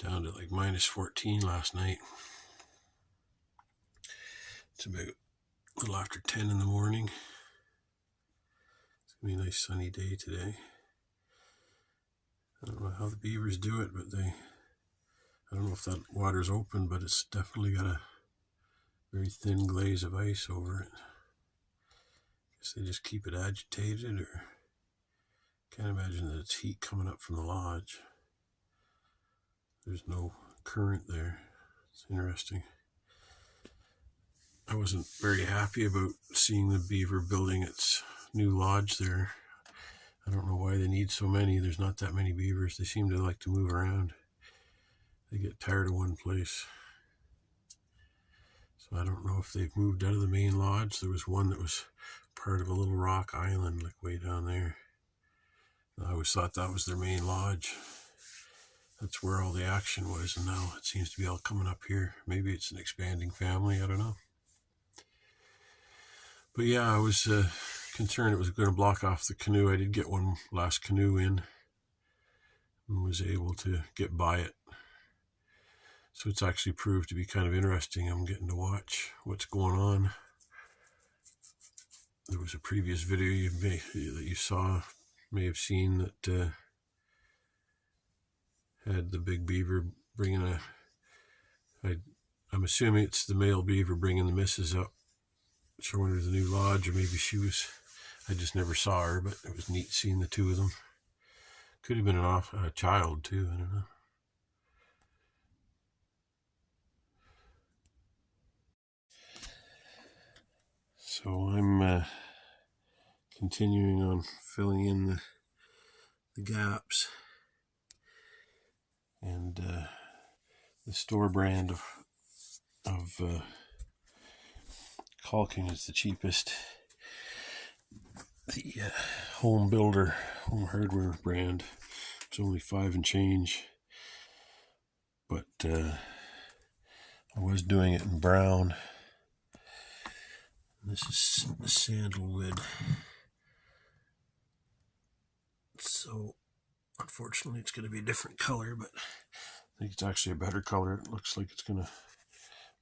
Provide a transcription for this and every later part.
went down to like -14 last night. It's about a little after 10 in the morning. It's going to be a nice sunny day today. I don't know how the beavers do it, but I don't know if that water's open, but it's definitely got a very thin glaze of ice over it. I guess they just keep it agitated, or can't imagine that it's heat coming up from the lodge. There's no current there. It's interesting. I wasn't very happy about seeing the beaver building its new lodge there. I don't know why they need so many. There's not that many beavers. They seem to like to move around. They get tired of one place. So I don't know if they've moved out of the main lodge. There was one that was part of a little rock island, like way down there. I always thought that was their main lodge. That's where all the action was, and now it seems to be all coming up here. Maybe it's an expanding family, I don't know. But yeah, I was concerned it was going to block off the canoe. I did get one last canoe in and was able to get by it. So it's actually proved to be kind of interesting. I'm getting to watch what's going on. There was a previous video that you may have seen that had the big beaver bringing I'm assuming it's the male beaver bringing the missus up, showing her the new lodge, or maybe I just never saw her, but it was neat seeing the two of them. Could have been a child too, I don't know. So I'm continuing on filling in the gaps, and the store brand of caulking is the cheapest. The home hardware brand, it's only $5 and change, but I was doing it in brown. This is sandalwood, so unfortunately it's going to be a different color, but I think it's actually a better color. It looks like it's going to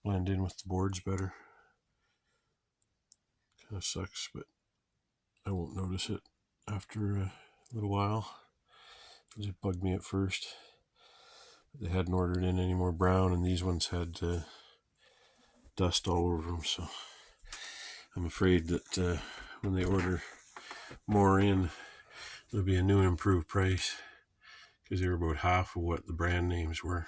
blend in with the boards better. Kind of sucks, but I won't notice it after a little while. It bugged me at first. They hadn't ordered in any more brown, and these ones had dust all over them, so I'm afraid that when they order more in, there'll be a new and improved price, because they were about half of what the brand names were.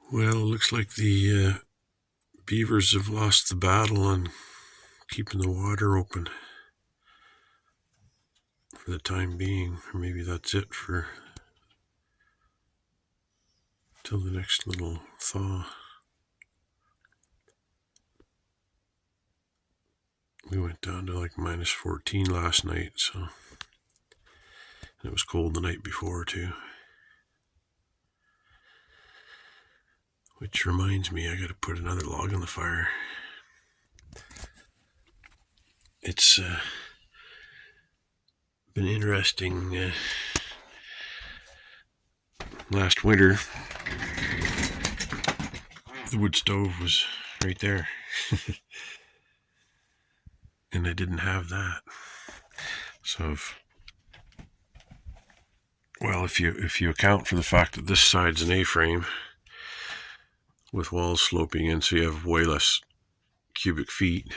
Well, it looks like the beavers have lost the battle on keeping the water open for the time being, or maybe that's it for till the next little thaw. We went down to like -14 last night, so, and it was cold the night before too. Which reminds me, I gotta put another log on the fire. It's been interesting. Last winter, the wood stove was right there, and I didn't have that. So, if you account for the fact that this side's an A-frame with walls sloping in, so you have way less cubic feet,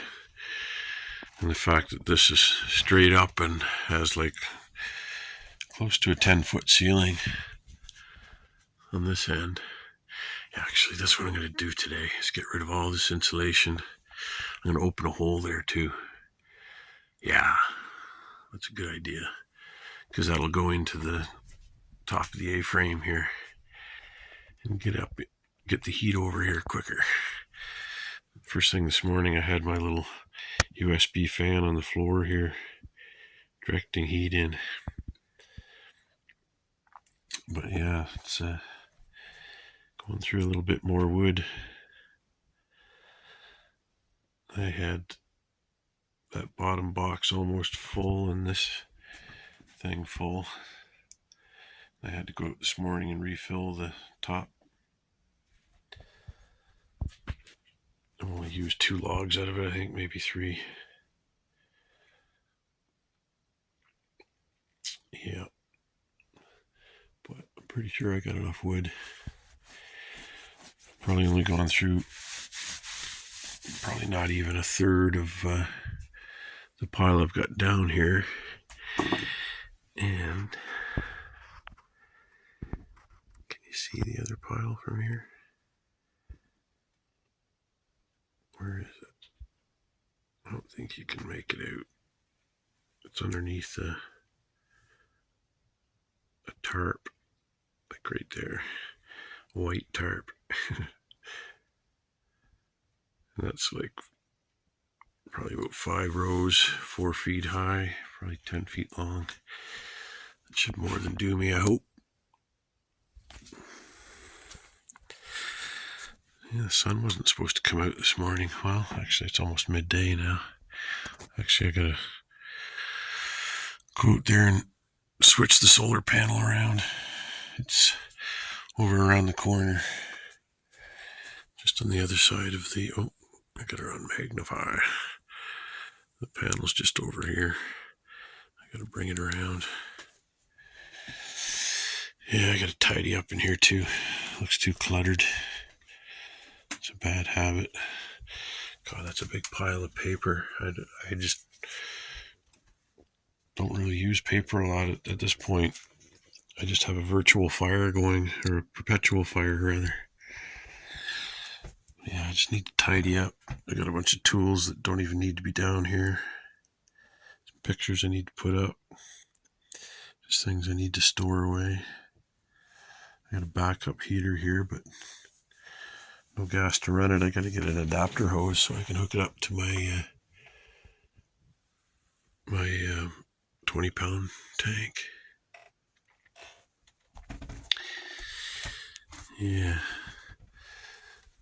and the fact that this is straight up and has like close to a 10-foot ceiling on this end. Actually, that's what I'm going to do today, is get rid of all this insulation. I'm going to open a hole there too. Yeah, that's a good idea, because that'll go into the top of the A-frame here, and get the heat over here quicker. First thing this morning, I had my little USB fan on the floor here, directing heat in. But yeah, it's going through a little bit more wood. I had that bottom box almost full and this thing full. I had to go out this morning and refill the top. I only used 2 logs out of it, I think, maybe 3. Yeah. But I'm pretty sure I got enough wood. Probably only gone through probably not even a third of the pile I've got down here. And can you see the other pile from here? Where is it? I don't think you can make it out. It's underneath a tarp, like right there, white tarp. And that's like probably about 5 rows, 4 feet high, probably 10 feet long. That should more than do me, I hope. Yeah, the sun wasn't supposed to come out this morning. Well, actually, it's almost midday now. Actually, I gotta go out there and switch the solar panel around. It's over around the corner, just on the other side of the, oh, I gotta run magnify. The panel's just over here. I gotta bring it around. Yeah, I gotta tidy up in here too. Looks too cluttered. It's a bad habit. God, that's a big pile of paper. I just don't really use paper a lot at this point. I just have a virtual fire going, or a perpetual fire rather. Yeah, I just need to tidy up. I got a bunch of tools that don't even need to be down here. Some pictures I need to put up. Just things I need to store away. I got a backup heater here, but no gas to run it. I got to get an adapter hose so I can hook it up to my 20-pound tank. Yeah,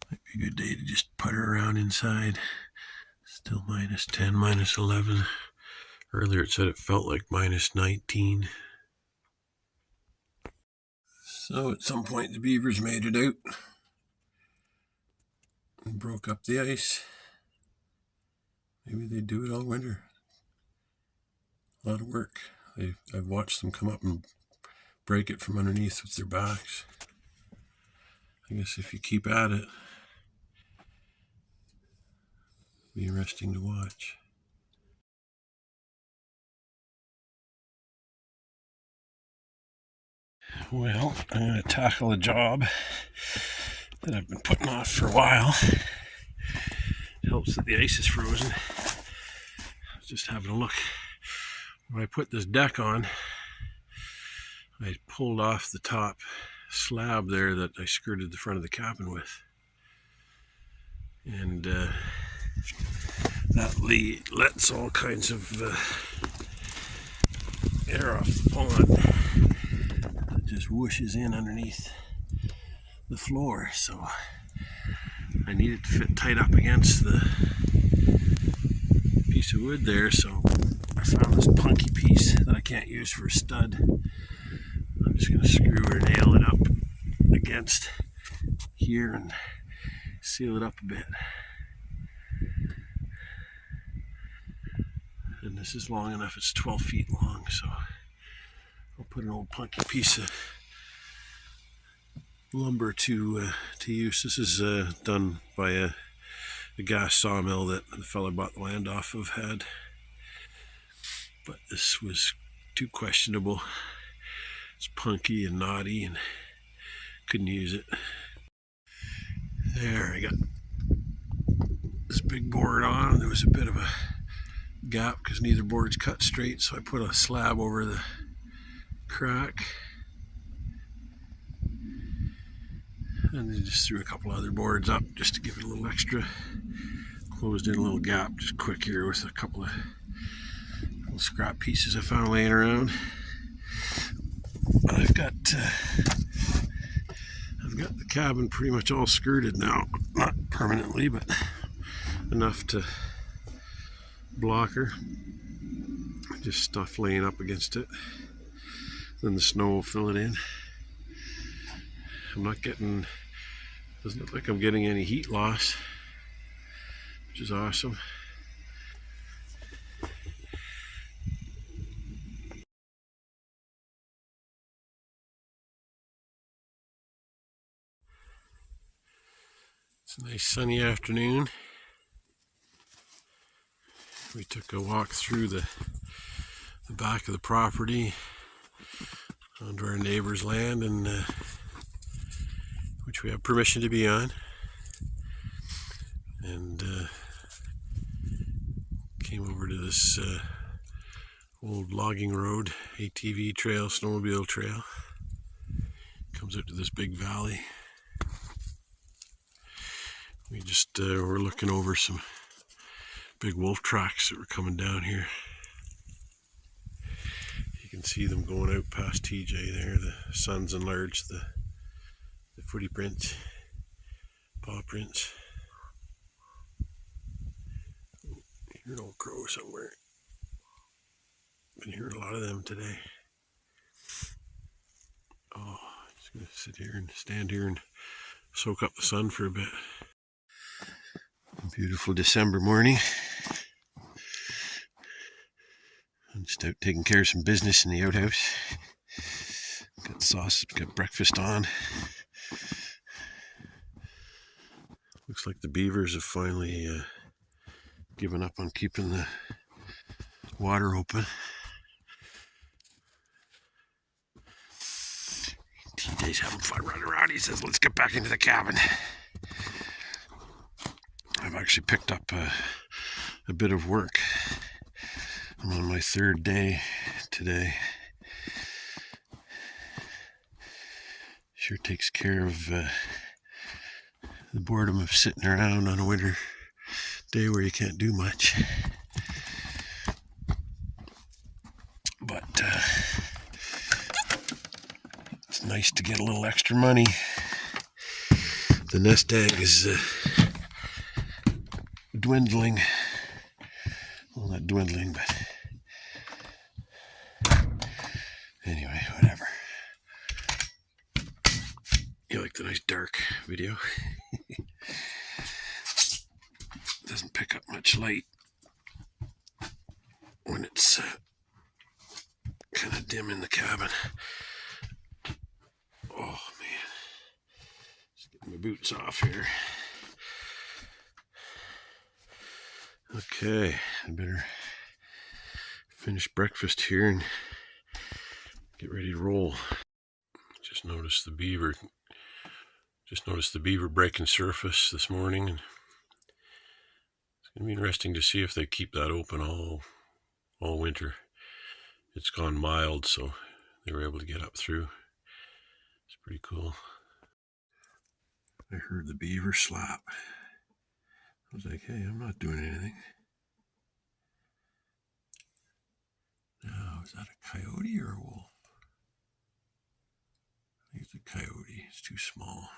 might be a good day to just putter around inside. Still minus 10, minus 11. Earlier it said it felt like minus 19. So at some point the beavers made it out and broke up the ice. Maybe they do it all winter. A lot of work. I've watched them come up and break it from underneath with their backs. I guess if you keep at it, it'll be interesting to watch. Well, I'm going to tackle a job that I've been putting off for a while. It helps that the ice is frozen. I was just having a look. When I put this deck on, I pulled off the top slab there that I skirted the front of the cabin with. And that lets all kinds of air off the pond. It just whooshes in underneath the floor. So I need it to fit tight up against the piece of wood there. So I found this punky piece that I can't use for a stud. I'm just going to screw or nail it up against here and seal it up a bit. And this is long enough, it's 12 feet long, so I'll put an old punky piece of lumber to use. This is done by a gas sawmill that the fellow bought the land off of had, but this was too questionable. It's punky and knotty and couldn't use it. There, I got this big board on. There was a bit of a gap because neither board's cut straight, so I put a slab over the crack. And then just threw a couple other boards up just to give it a little extra. Closed in a little gap just quick here with a couple of little scrap pieces I found laying around. But I've got the cabin pretty much all skirted now. Not permanently, but enough to block her. Just stuff laying up against it. Then the snow will fill it in. I'm not getting, doesn't look like I'm getting any heat loss, which is awesome. It's a nice sunny afternoon. We took a walk through the back of the property onto our neighbor's land, and which we have permission to be on, and came over to this old logging road, ATV trail, snowmobile trail. Comes out to this big valley. We just were looking over some big wolf tracks that were coming down here. You can see them going out past TJ there. The sun's enlarged the footy prints, paw prints. Hear an old crow somewhere. Been hearing a lot of them today. Oh, just gonna sit here and stand here and soak up the sun for a bit. A beautiful December morning. I'm just out taking care of some business in the outhouse. Got sausage, got breakfast on. Looks like the beavers have finally given up on keeping the water open. TJ's having fun running around. He says, let's get back into the cabin. I've actually picked up a bit of work. I'm on my third day today. Sure takes care of the boredom of sitting around on a winter day where you can't do much. But it's nice to get a little extra money. The nest egg is dwindling. Well, not dwindling, but anyway, whatever. You like the nice dark video? Doesn't pick up much light when it's kind of dim in the cabin. Oh man, just getting my boots off here. Okay, I better finish breakfast here and get ready to roll. Just noticed the beaver breaking surface this morning, and it's gonna be interesting to see if they keep that open all winter. It's gone mild, so they were able to get up through. It's pretty cool. I heard the beaver slap. I was like, hey, I'm not doing anything. Now, is that a coyote or a wolf? I think it's a coyote. It's too small.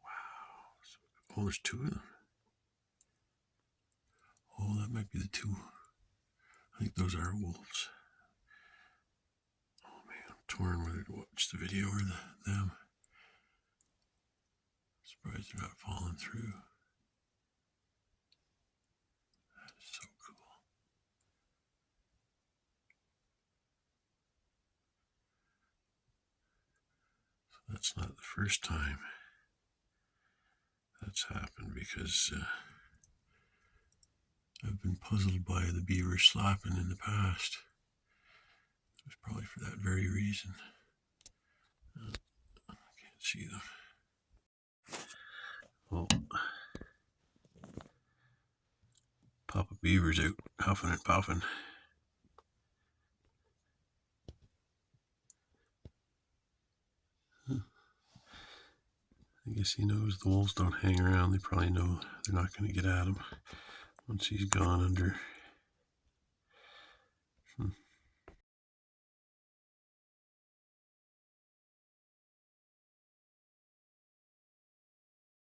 Wow. Oh, there's two of them. Oh, that might be the two. I think those are wolves. Oh man, I'm torn whether to watch the video or them. Surprised they're not falling through. That is so cool. So that's not the first time that's happened, because I've been puzzled by the beaver slapping in the past. It was probably for that very reason. I can't see them. Oh, Papa Beaver's out huffing and puffing. I guess he knows the wolves don't hang around. They probably know they're not going to get at him once he's gone under.